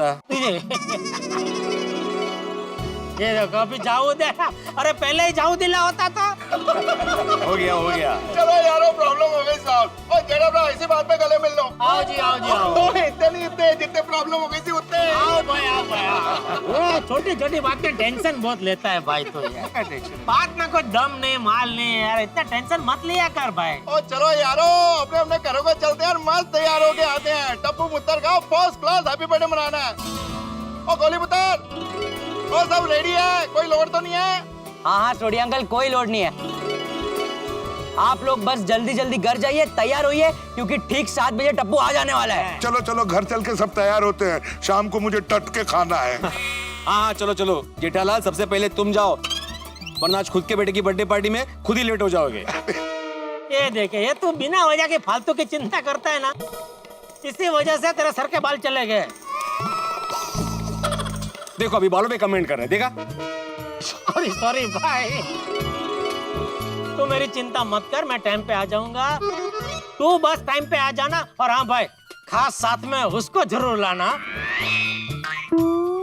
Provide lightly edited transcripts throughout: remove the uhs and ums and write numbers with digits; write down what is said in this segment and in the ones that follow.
होता है। ये देखो अभी जाऊ दे, अरे पहले ही जाऊ दिला होता था। हो गया। चलो यारो प्रॉब्लम हो गई साहब। और जरा ना इसी बात पे गले मिल लो। आओ जी आओ जी आओ। तो इतने जितने प्रॉब्लम हो गई थी उतने। आओ भाई आओ भाई। वो छोटी छोटी बात में टेंशन बहुत लेता है भाई। तो यार बात में कोई दम नहीं माल नहीं है यार, इतना टेंशन मत लिया कर भाई। और चलो यारो अपने अपने घरों को चलते हैं और मस्त तैयार होके आते हैं। टप्पू पुत्र का फर्स्ट क्लास हैप्पी बर्थडे मनाना है। और गोली पुत्र और सब रेडी है, कोई लोड तो नहीं है? हाँ छोड़ी अंकल, कोई लोड नहीं है। आप लोग बस जल्दी जल्दी घर जाइए, तैयार होइए, क्योंकि ठीक 7 बजे टप्पू आ जाने वाला है। चलो चलो घर चल के सब तैयार होते हैं, शाम को मुझे टट के खाना है। हाँ चलो जेठालाल सबसे पहले तुम जाओ, वरना आज खुद के बेटे की बर्थडे पार्टी में खुद ही लेट हो जाओगे। ये देखे ये तू बिना वजह के फालतू की चिंता करता है ना, इसी वजह से तेरे सर के बाल चले गए। देखो अभी बालों पे कमेंट कर रहे हैं, देखा? सॉरी भाई, तू मेरी चिंता मत कर, मैं टाइम पे आ जाऊंगा। तू बस टाइम पे आ जाना। और हाँ भाई, खास साथ में उसको जरूर लाना,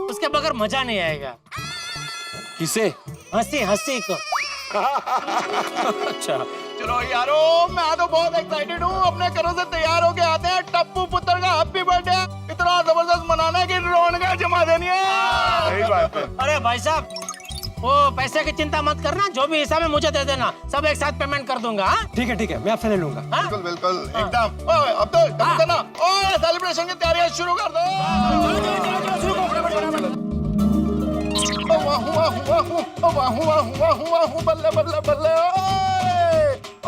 उसके बगैर मजा नहीं आएगा। किसे? हंसी को। अच्छा चलो यारो मैं तो बहुत एक्साइटेड हूँ। अपने घरों से तैयार होके आते हैं। टप्पू पुत्र का हैप्पी बर्थडे इतना जबरदस्त मनाना है कि रौनक जमा देनी है। सही बात है। अरे भाई साहब, वो पैसे की चिंता मत करना, जो भी हिसाब है मुझे दे देना, सब एक साथ पेमेंट कर दूंगा। हाँ? ठीक है मैं आपसे ले लूंगा। हाँ? बिल्कुल बिल्कुल एकदम। ओए, अब तो जल्दी करना और सेलिब्रेशन की तैयारियां शुरू कर दो। बल्ले बल्ले बल्ले।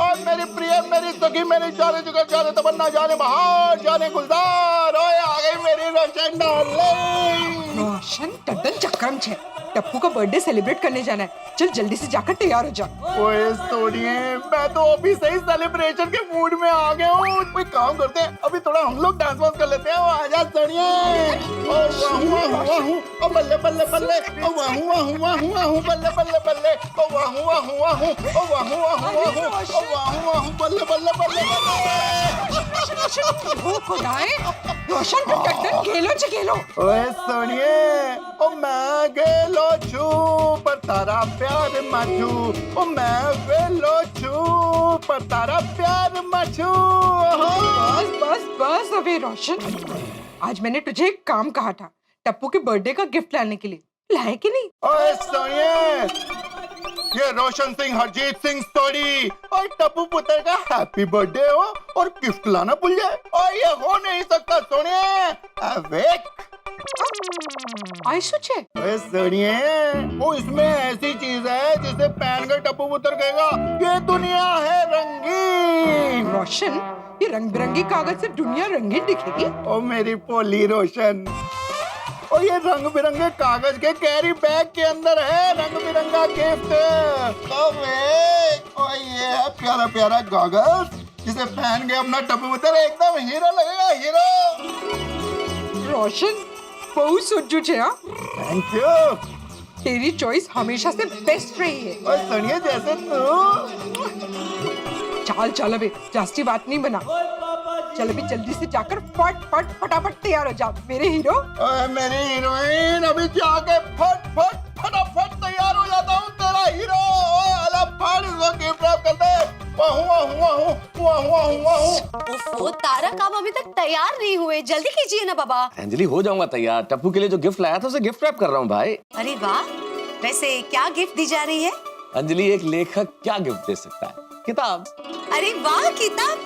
और मेरी प्रिय, मेरी सखी, मेरी जाने जुगर, जाने तमन्ना, जाने बहार, जाने गुलजार, ओए आ गई मेरी रोशन डार्लिंग। रोशन टड्डन चक्रम छे, टप्पू का बर्थडे सेलिब्रेट करने जाना है। चल जल्दी से जाकर तैयार हो जा। ओए सोनिए, मैं तो अभी सही सेलिब्रेशन के मूड में आ गया हूँ। कोई काम करते हैं, अभी थोड़ा हम लोग डांस वांस कर लेते हैं। आजा सोनिए। ओ वाहू ओ बल्ले बल्ले बल्ले, ओ वाहू बल्ले बल्ले बल्ले, ओ वाहू ओ वाहू बल्ले बल्ले बल्ले। वो खुदाए, रोशन का टड्डन खेलो चे खेलो। ओए सोनिए, ओ मैं गेलो छू पर तारा प्यार मचू, ओ मैं गेलो छू पर तारा प्यार मचू। बस अबे रोशन, आज मैंने तुझे एक काम कहा था, टप्पू के बर्थडे का गिफ्ट लाने के लिए। लाए कि नहीं? ओए सोनिए, ये रोशन सिंह हरजीत सिंह स्टोरी और टप्पू पुत्र का हैप्पी बर्थडे हो और गिफ्ट लाना भूल जाए, और ये हो नहीं सकता सोनिए। अवेक आयशु छे। ओए सोनिए, वो इसमें ऐसी चीज है जिसे पहनकर टप्पू पुत्र कहेगा ये दुनिया है रंगीन। रोशन, ये रंग बिरंगी कागज से दुनिया रंगीन दिखेगी? ओ मेरी पोली रोशन, और ये रंग बिरंगे कागज के कैरी बैग के अंदर है रंग बिरंगा गिफ्ट। और ये है प्यारा प्यारा कागज जिसे पहन के अपना टप्पू पुत्र एकदम हीरो लगेगा, हीरो। रोशन बहुत सोचू छे। हाँ, थैंक यू। तेरी चॉइस हमेशा से बेस्ट रही है। और सुनिए जैसे तू। चल अबे जास्ती बात नहीं बना। चल अभी जल्दी से जाकर फटाफट तैयार हो जा मेरे हीरो। ओए मेरी हीरोइन, अभी जाके फटाफट तैयार हो जाता हूँ तेरा हीरो। ओए अला फट इसको गिफ्ट रैप कर दे। ओफो तारक, आप अभी तक तैयार नहीं हुए, जल्दी कीजिए ना बाबा। अंजलि हो जाऊंगा तैयार, टप्पू के लिए जो गिफ्ट लाया था उसे गिफ्ट रैप कर रहा हूँ भाई। अरे वाह, वैसे क्या गिफ्ट दी जा रही है? अंजलि, एक लेखक क्या गिफ्ट दे सकता है? किताब। अरे वाह, किताब।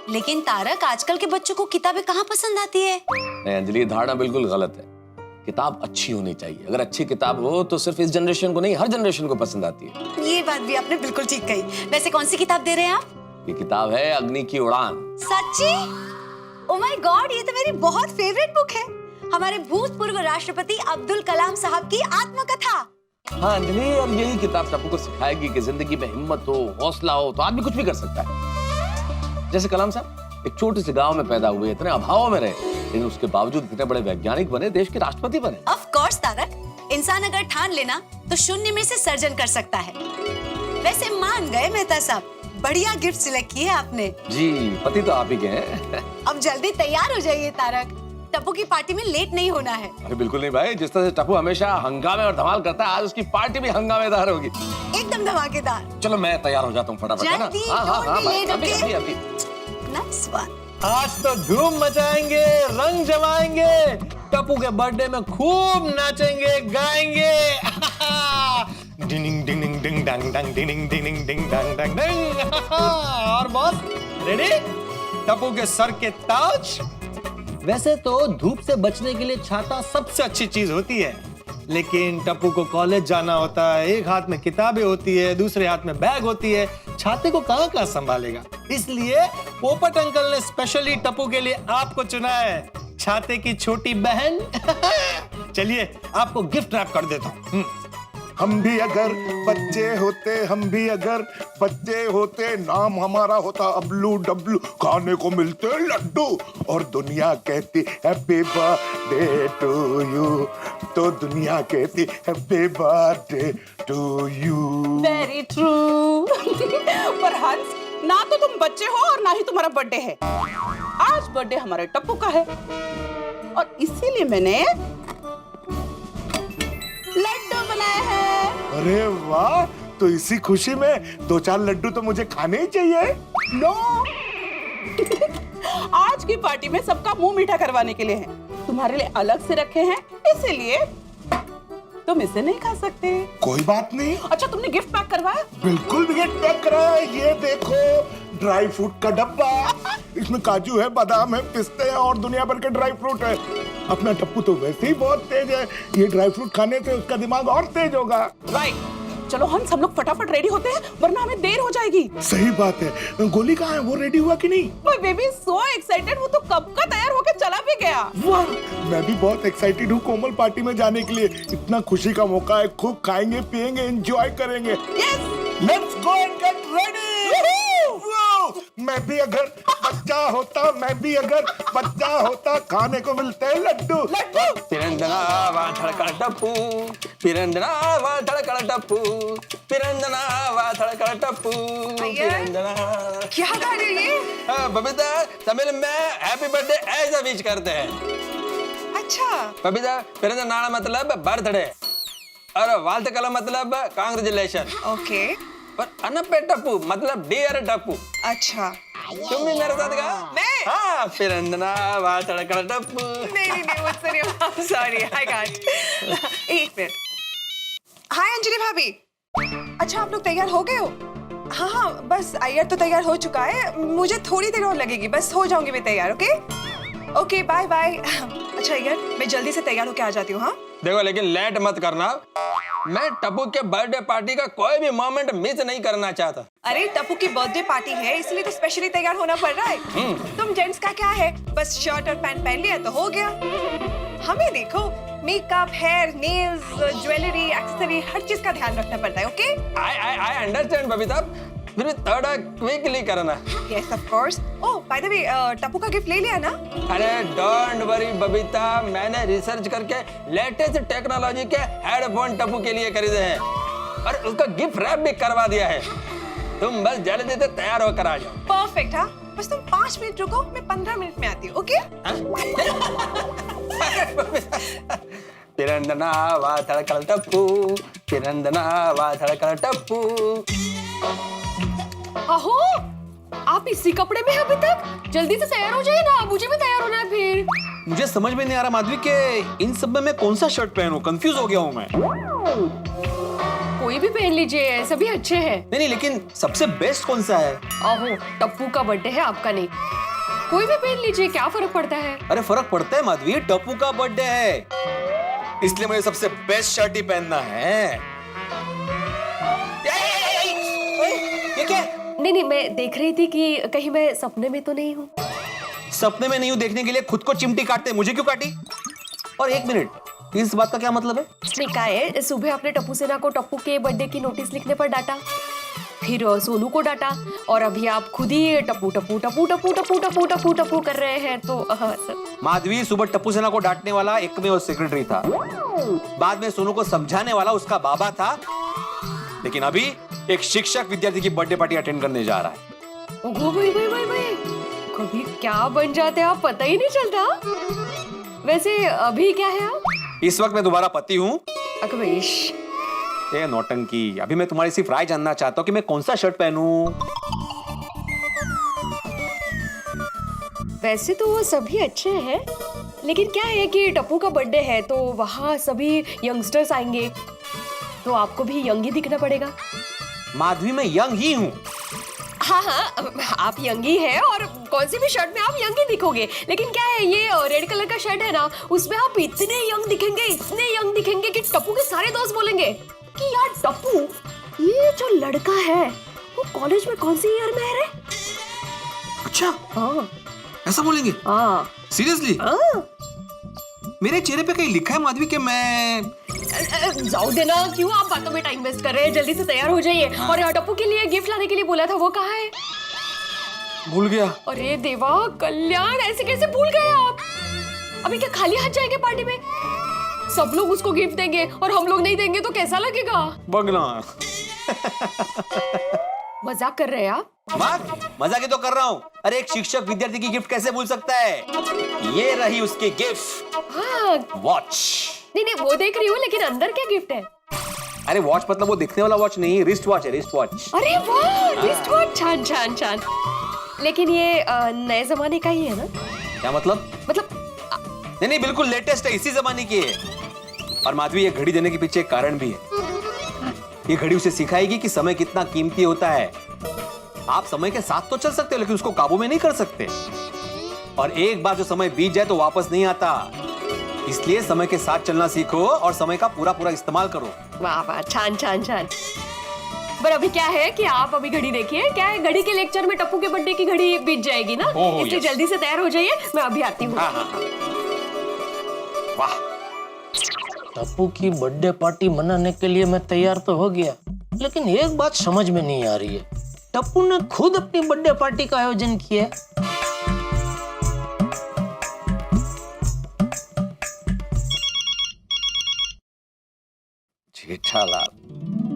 लेकिन तारक, आजकल के बच्चों को किताबें कहाँ पसंद आती है? नहीं अंजलि, ये धारणा बिल्कुल गलत है। किताब अच्छी होनी चाहिए। अगर अच्छी किताब हो तो सिर्फ इस जनरेशन को नहीं, हर जनरेशन को पसंद आती है। ये बात भी आपने बिल्कुल ठीक कही। वैसे कौन सी किताब दे रहे हैं आप? ये किताब है अग्नि की उड़ान। सच्ची? ओह माय गॉड, ये तो मेरी बहुत फेवरेट बुक है। हमारे भूतपूर्व राष्ट्रपति अब्दुल कलाम साहब की आत्मकथा। हाँ अंजलि, और यही किताब टप्पू को सिखाएगी कि जिंदगी में हिम्मत हो, हौसला हो तो आदमी कुछ भी कर सकता है। जैसे कलाम साहब एक छोटे से गांव में पैदा हुए, इतने अभाव में रहे, लेकिन उसके बावजूद इतने बड़े वैज्ञानिक बने, देश के राष्ट्रपति बने। ऑफ कोर्स तारक, इंसान अगर ठान लेना तो शून्य में से सर्जन कर सकता है। वैसे मान गए मेहता साहब, बढ़िया गिफ्ट सिलेक्ट किए आपने। जी, पति तो आप ही के हैं। अब जल्दी तैयार हो जाइए तारक, टप्पू की पार्टी में लेट नहीं होना है। अरे बिल्कुल नहीं भाई, जिस तरह से टप्पू हमेशा हंगामे और धमाल करता है, आज उसकी पार्टी भी हंगामेदार होगी। एकदम धमाकेदार। चलो मैं तैयार हो जाता हूँ फटाफट, है ना? जल्दी, हाँ हाँ हाँ don't be भाई, late, अभी okay? अभी अभी। Nice one. आज तो धूम मचाएंगे, रंग जमाएंगे, टप्पू के बर्थडे में खूब नाचेंगे गाएंगे। डिंग डिंग डिंग डिंग डंग डंग डिंग डिंग डिंग डंग डंग डंग। और बॉस रेडी? टप्पू के सर के ताज। वैसे तो धूप से बचने के लिए छाता सबसे अच्छी चीज होती है, लेकिन टप्पू को कॉलेज जाना होता है, एक हाथ में किताबें होती है, दूसरे हाथ में बैग होती है, छाते को कहाँ कहाँ संभालेगा। इसलिए पोपट अंकल ने स्पेशली टप्पू के लिए आपको चुना है, छाते की छोटी बहन। चलिए आपको गिफ्ट रैप कर देता हूँ। हम भी अगर बच्चे होते, हम भी अगर बच्चे होते, नाम हमारा होता अब्लू डब्लू, खाने को मिलते लड्डू और दुनिया कहती हैप्पी बर्थडे टू यू, तो दुनिया कहती happy birthday to you. Very true. पर हंस, ना तो तुम बच्चे हो और ना ही तुम्हारा बर्थडे है। आज बर्थडे हमारे टप्पू का है और इसीलिए मैंने लड्डू बनाए हैं। अरे वाह, तो इसी खुशी में 2-4 लड्डू तो मुझे खाने ही चाहिए। नो। आज की पार्टी में सबका मुंह मीठा करवाने के लिए है, तुम्हारे लिए अलग से रखे हैं, इसीलिए तुम इसे नहीं खा सकते। कोई बात नहीं। अच्छा, तुमने गिफ्ट पैक करवाया? बिल्कुल गिफ्ट पैक कराया। ये देखो ड्राई फ्रूट का डब्बा, इसमें काजू है, बादाम है, पिस्ते हैं और दुनिया भर के ड्राई फ्रूट है। अपना टप्पू तो वैसे ही बहुत तेज है, ये ड्राई फ्रूट खाने से उसका दिमाग और तेज होगा। राइट। चलो हंस, हम लोग फटाफट रेडी होते हैं वरना हमें देर हो जाएगी। सही बात है। गोली कहाँ है, वो रेडी हुआ कि नहीं? माय बेबी सो एक्साइटेड, वो तो कब का तैयार होकर चला भी गया। वाह, मैं भी बहुत एक्साइटेड हूँ कोमल पार्टी में जाने के लिए। इतना खुशी का मौका है, खूब खाएंगे पिएंगे एंजॉय करेंगे। Yes, let's go and get ready. मैं भी अगर बच्चा होता, मैं भी अगर बच्चा होता, खाने को मिलते लड्डू। पिरंदना वाथड़ का टप्पू, पिरंदना वाथड़ का टप्पू, पिरंदना वाथड़ का टप्पू, पिरंदना। क्या गा रहे हो ये? बबीता, तमिल में हैप्पी बर्थडे ऐसा विश करते हैं। अच्छा। बबीता, पिरंदना मतलब बर्थडे और वालतकला मतलब कांग्रेचुलेशन। ओके। पर अनपे टप्पू मतलब डियर टप्पू। अच्छा। तुम भी मेरे साथ गा। मैं? हाँ, पिरंदना वाथड़ का टप्पू। नहीं मुझसे नहीं, सॉरी आई कांट। एक मिनट। हाय अंजलि भाभी। अच्छा आप लोग तैयार हो गए हो? हाँ हाँ, बस अय्यर तो तैयार हो चुका है, मुझे थोड़ी देर और लगेगी, बस हो जाऊंगी मैं तैयार। Okay okay, bye bye. अच्छा अय्यर, मैं जल्दी से तैयार होके आ जाती हूँ। हाँ देखो, लेकिन लेट मत करना, मैं टप्पू के बर्थडे पार्टी का कोई भी मोमेंट मिस नहीं करना चाहता। अरे टप्पू की बर्थडे पार्टी है, इसलिए तो स्पेशली तैयार होना पड़ रहा है। तुम जेंट्स का क्या है, बस शर्ट और पैंट पहन लिया तो हो गया। हमें देखो, makeup, hair, nails, jewellery, accessory, हर चीज का ध्यान रखना पड़ता है। ओके आई अंडरस्टैंड बबीता, फिर भी थोड़ा क्विकली करना। Yes of course. Oh by the way, Tappu का गिफ्ट ले लिया ना? अरे डोंट वरी बबीता, मैंने रिसर्च करके लेटेस्ट टेक्नोलॉजी के हेडफोन टप्पू के लिए खरीदे हैं और उसका गिफ्ट रैप भी करवा दिया है। तुम बस जल्दी से तैयार होकर आ जाओ। परफेक्ट। हाँ बस तुम 5 मिनट रुको, मैं 15 मिनट में आती हूँ। ओके पिरंदना वाथड़ का टप्पू, पिरंदना वाथड़ का टप्पू। अहो, आप इसी कपड़े में हैं अभी तक? जल्दी से तैयार हो जाइए ना, मुझे भी तैयार होना है फिर। मुझे समझ में नहीं आ रहा माधवी कि इन सब में मैं कौन सा शर्ट पहनूं, कंफ्यूज हो गया हूं मैं। कोई भी पहन लीजिए, सभी अच्छे हैं। नहीं, लेकिन सबसे बेस्ट कौन सा है? अहो, टप्पू का बर्थडे है, आपका नहीं। कोई भी पहन लीजिए, क्या फर्क पड़ता है? अरे फर्क पड़ता है माधवी, टप्पू का बर्थडे है, इसलिए मुझे सबसे बेस्ट शर्ट ही पहनना है। ये क्या? नहीं, मैं देख रही थी कि कहीं मैं सपने में तो नहीं हूँ। सपने में नहीं हूँ देखने के लिए खुद को चिमटी काटते, मुझे क्यों काटी? और एक मिनट, इस बात का क्या मतलब है? नहीं, क्या है, सुबह आपने टप्पू सेना को टप्पू के बर्थडे की नोटिस लिखने पर डांटा, फिर सोनू को डांटा, और अभी आप खुद ही टप्पू टप्पू टप्पू टप्पू टप्पू टप्पू टप्पू टप्पू कर रहे हैं। तो सर माधवी, सुबह टप्पू सेना को डांटने वाला एक में वो सेक्रेटरी था, बाद में सोनू को समझाने वाला उसका बाबा था, लेकिन अभी एक शिक्षक विद्यार्थी की बर्थडे पार्टी अटेंड करने जा रहा है। ओहो भाई, कभी क्या बन जाते आप पता ही नहीं चलता। वैसे अभी क्या है आप? इस वक्त मैं तुम्हारा पति हूँ। अकबेश, ए नौटंकी, अभी मैं तुम्हारी सिर्फ राय जानना चाहता हूँ कि मैं कौन सा शर्ट पहनूं। वैसे तो वो सभी अच्छे हैं, लेकिन क्या है कि टप्पू का बर्थडे है तो वहाँ सभी यंगस्टर्स आएंगे, तो आपको भी यंग ही दिखना पड़ेगा। माधवी, मैं यंग ही हूँ। हाँ हाँ, आप यंग ही है और कौन सी भी शर्ट में आप यंग ही दिखोगे, लेकिन क्या है ये रेड कलर का शर्ट है ना, उसमें आप इतने यंग दिखेंगे, इतने यंग दिखेंगे कि टप्पू के सारे दोस्त बोलेंगे कि यार टप्पू, ये जो लड़का है वो कॉलेज में कौन सी ईयर में है रे? अच्छा, हाँ ऐसा बोलेंगे? हाँ सीरियसली? हाँ। मेरे चेहरे पे कहीं लिखा है माधवी कि मैं जाओ देना, क्यों आप बातों में टाइम वेस्ट कर रहे हैं, जल्दी से तैयार हो जाइए। और टप्पू के लिए गिफ्ट लाने के लिए बोला था, वो कहाँ है? भूल गया। अरे देवा, कल्याण, ऐसे कैसे भूल गए आप? अभी क्या खाली हाथ जाएंगे पार्टी में? सब लोग उसको गिफ्ट देंगे और हम लोग नहीं देंगे तो कैसा लगेगा? बगना। मजाक कर रहे हैं आप? मजाक ही तो कर रहा हूँ। अरे एक शिक्षक विद्यार्थी की गिफ्ट कैसे भूल सकता है? ये रही उसकी गिफ्ट, हाँ। वॉच। नहीं, वो देख रही हूँ, लेकिन अंदर क्या गिफ्ट है? अरे वॉच मतलब वो दिखने वाला वॉच नहीं, रिस्ट वॉच है, रिस्ट वॉच। अरे वाह, रिस्ट वॉच, छान छान छान। लेकिन ये नए जमाने का ही है ना? क्या मतलब? नहीं, बिल्कुल लेटेस्ट है, इसी जमाने की है। और माधवी, ये घड़ी देने के पीछे एक कारण भी है। ये घड़ी उसे सिखाएगी कि समय कितना कीमती होता है। आप समय के साथ तो चल सकते हो, लेकिन उसको काबू में नहीं कर सकते। और एक बार जो समय बीत जाए तो वापस नहीं आता। इसलिए समय के साथ चलना सीखो और समय का पूरा पूरा इस्तेमाल करो। वाह वाह, छान छान छान। पर अभी क्या है कि आप अभी घड़ी देखिए, क्या है घड़ी के लेक्चर में टप्पू के बर्थडे की घड़ी बीत जाएगी ना, इसलिए जल्दी से तैयार हो जाइए, मैं अभी आती हूँ। वाह, टप्पू की बर्थडे पार्टी मनाने के लिए मैं तैयार तो हो गया, लेकिन एक बात समझ में नहीं आ रही है, टप्पू ने खुद अपनी बर्थडे पार्टी का आयोजन किया। जेठालाल,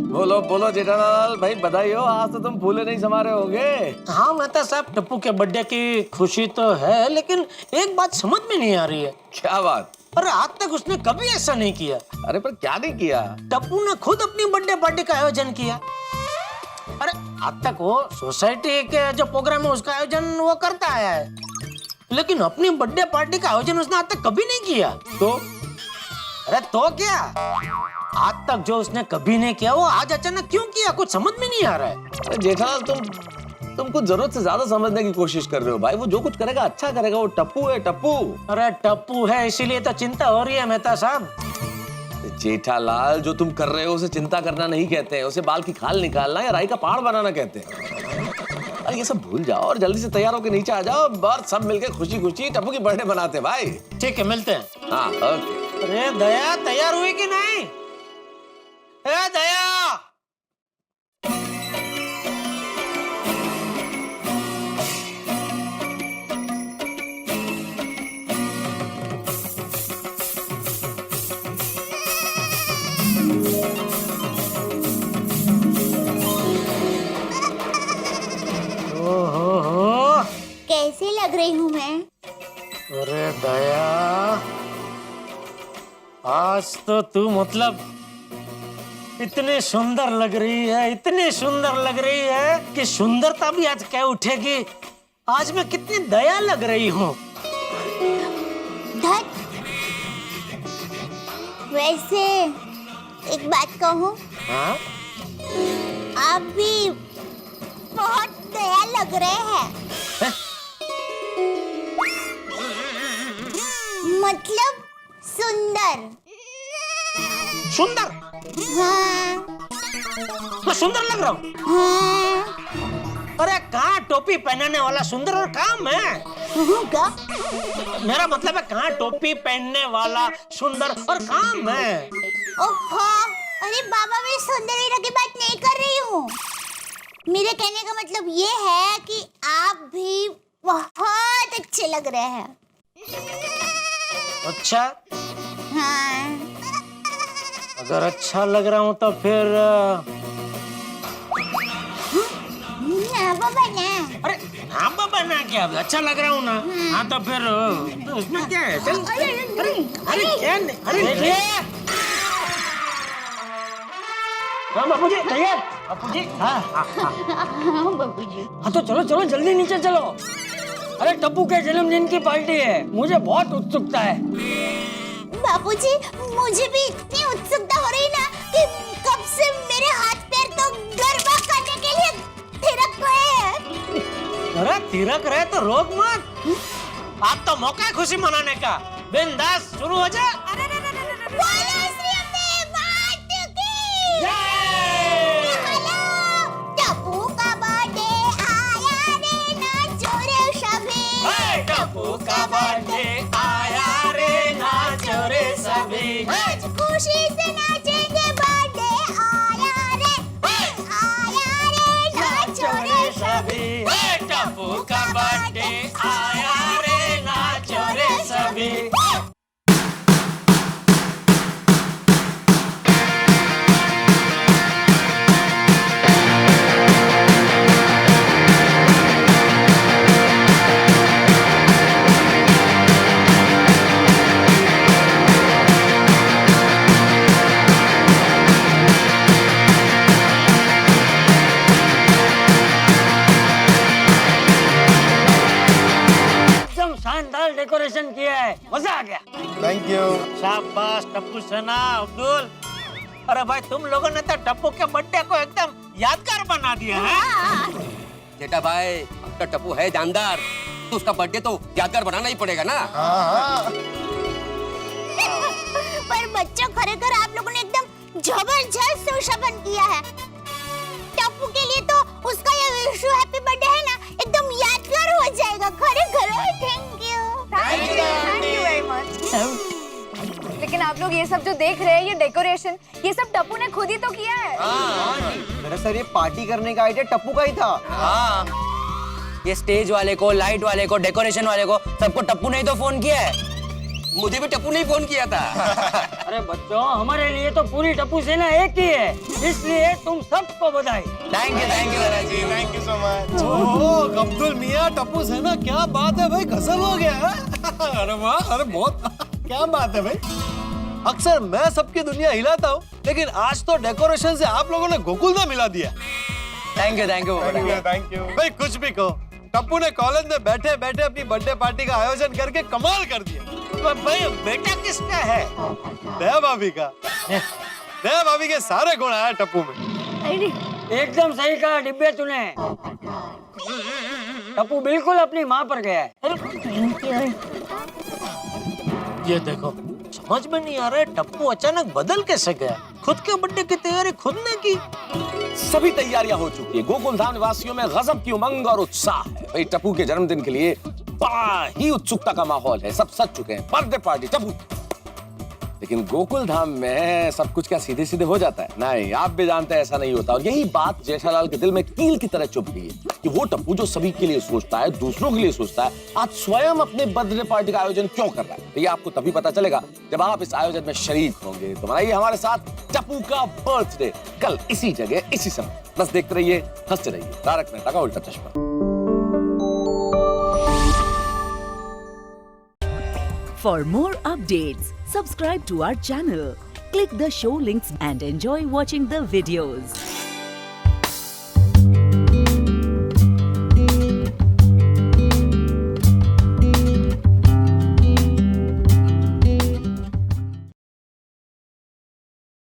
बोलो बोलो जेठालाल भाई, बधाई हो, आज तो तुम फूले नहीं समा रहे होगे। हाँ मेहता साहब, टप्पू के बर्थडे की खुशी तो है, लेकिन एक बात समझ में नहीं आ रही है। क्या बात? अरे आज तक उसने कभी ऐसा नहीं किया। अरे पर क्या नहीं किया? टप्पू ने खुद अपनी बर्थडे पार्टी का आयोजन किया। अरे आज तक वो सोसाइटी के जो प्रोग्राम है उसका आयोजन वो करता आया है, लेकिन अपनी बर्थडे पार्टी का आयोजन उसने आज तक कभी नहीं किया। तो अरे तो क्या, आज तक जो उसने कभी नहीं किया वो आज अचानक क्यों किया, कुछ समझ में नहीं आ रहा है। अरे जेठालाल, तुम कुछ जरूरत से ज्यादा समझने की कोशिश कर रहे हो भाई। वो जो कुछ करेगा अच्छा करेगा, वो टप्पू है, टप्पू। अरे टप्पू है इसीलिए तो चिंता हो रही है मेहता साहब। जेठालाल, जो तुम कर रहे हो उसे चिंता करना नहीं कहते हैं, उसे बाल की खाल निकालना या राई का पहाड़ बनाना कहते हैं। अरे ये सब भूल जाओ और जल्दी से तैयार होकर नीचे आ जाओ, और सब मिलकर खुशी खुशी टप्पू की बर्थडे बनाते हैं भाई। ठीक है, मिलते हैं। हाँ ओके। अरे दया, तैयार हुई कि नहीं? ए दया, कैसी लग रही हूँ मैं? अरे दया, आज तो तू मतलब इतनी सुंदर लग रही है, इतनी सुंदर लग रही है कि सुंदरता भी आज कह उठेगी। आज मैं कितनी दया लग रही हूँ। धत, वैसे एक बात कहूँ, हाँ? आप भी बहुत दया लग रहे हैं। मतलब सुंदर। सुंदर? हाँ। मैं सुंदर लग रहा हूँ? हाँ। अरे कहाँ टोपी पहनने वाला सुंदर और कहाँ मैं? क्या? मेरा मतलब है कहाँ टोपी पहनने वाला सुंदर और कहाँ मैं? ओहो, अरे बाबा, मैं सुंदर हीरा की बात नहीं कर रही हूँ। मेरे कहने का मतलब ये है कि आप भी बहुत अच्छे लग रहे हैं। अच्छा, हाँ। अगर अच्छा लग रहा हूँ तो फिर ढाबा बना। अरे ढाबा बना क्या? अच्छा लग रहा हूँ ना? हाँ तो फिर तो उसमें क्या है? चल। अरे क्या? अरे हाँ बापूजी तैयार? बापूजी हाँ हाँ हाँ बाबूजी। हाँ तो चलो चलो जल्दी नीचे चलो। अरे टप्पू के जन्मदिन की पार्टी है, मुझे बहुत उत्सुकता है। बाबूजी मुझे भी इतनी उत्सुकता हो रही ना कि कब से मेरे हाथ पैर तो गरबा करने के लिए थिरक गए हैं। अरे तिरक रहे तो रोक मत। आज तो मौका है खुशी मनाने का। बिंदास शुरू हो जा। बोलो श्री अम्बे मात की। हेलो, टप्पू का बर्थडे आया रे, नाचो रे सभी। टप्पू का बर्थडे आया रे, नाचो रे सभी। आज खुशी से नाचेंगे, बर्थडे आया रे, नाचो रे सभी। टप्पू का बर्थडे आया रे, नाचो रे सभी। शानदार डेकोरेशन किया है, मजा आ गया। Thank you. शाबाश टप्पू सेना, अब्दुल। अरे भाई तुम लोगों ने तो टप्पू के बर्थडे को एकदम यादगार बना दिया है। जेठा भाई, अब तो टप्पू है जानदार, तो उसका बर्थडे तो यादगार बनाना ही पड़ेगा ना। पर बच्चों खरेखर आप लोगों ने एकदम जबरदस्त सुशोभन किया है। टप्पू के लिए तो उसका ये विश हैप्पी बर्थडे है ना, एकदम यादगार हो जाएगा। खरेखर थैंक यू वेरी मच। लेकिन आप लोग ये सब जो देख रहे हैं, ये डेकोरेशन, ये सब टप्पू ने खुद ही तो किया है। दरअसल ये पार्टी करने का आइडिया टप्पू का ही था। हाँ, ये स्टेज वाले को, लाइट वाले को, डेकोरेशन वाले को, सबको टप्पू ने ही तो फोन किया है। मुझे भी टप्पू ने ही फोन किया था। अरे बच्चों, हमारे लिए तो पूरी टप्पू सेना एक ही है, इसलिए तुम सबको बधाई। थैंक यू दादाजी, थैंक यू सो मच। ओह अब्दुल मियां, टप्पू सेना, क्या बात है भाई, गजब हो गया है। अरे वाह, अरे बहुत क्या बात है भाई। अक्सर मैं सबकी दुनिया हिलाता हूँ, लेकिन आज तो डेकोरेशन से आप लोगों ने गोकुल धाम हिला दिया। Thank you thank you. भाई कुछ भी कहो, टप्पू ने कॉलेज में बैठे बैठे अपनी बर्थडे पार्टी का आयोजन करके कमाल कर दिया। भाई बेटा किसका है? दया भाभी का। दया भाभी के सारे गुण आए टप्पू में। एकदम सही कहा डिब्बे तूने। टप्पू बिल्कुल अपनी माँ पर गया है। ये देखो, समझ में नहीं आ रहा है टप्पू अचानक बदल कैसे गया। खुद के बर्थडे की तैयारी खुद ने की। सभी तैयारियां हो चुकी है। गोकुल धाम निवासियों में गजब की उमंग और उत्साह है। भाई टप्पू के जन्मदिन के लिए बड़ा ही उत्सुकता का माहौल है। सब सज चुके हैं, बर्थडे पार्टी टप्पू। लेकिन गोकुल धाम में सब कुछ क्या सीधे सीधे हो जाता है? नहीं, आप भी जानते हैं ऐसा नहीं होता। और यही बात जेठालाल के दिल में कील की तरह चुभ रही है कि वो टप्पू जो सभी के लिए सोचता है, दूसरों के लिए सोचता है, आज स्वयं अपने बर्थडे पार्टी का आयोजन क्यों कर रहा है। तो ये आपको तभी पता चलेगा जब आप इस आयोजन में शरीक होंगे। तो मनाइए हमारे साथ टप्पू का बर्थडे, कल इसी जगह इसी समय। बस देखते रहिए, हंसते रहिए। तारक मेहता का उल्टा चश्मा। For more updates, subscribe to our channel, click the show links and enjoy watching the videos.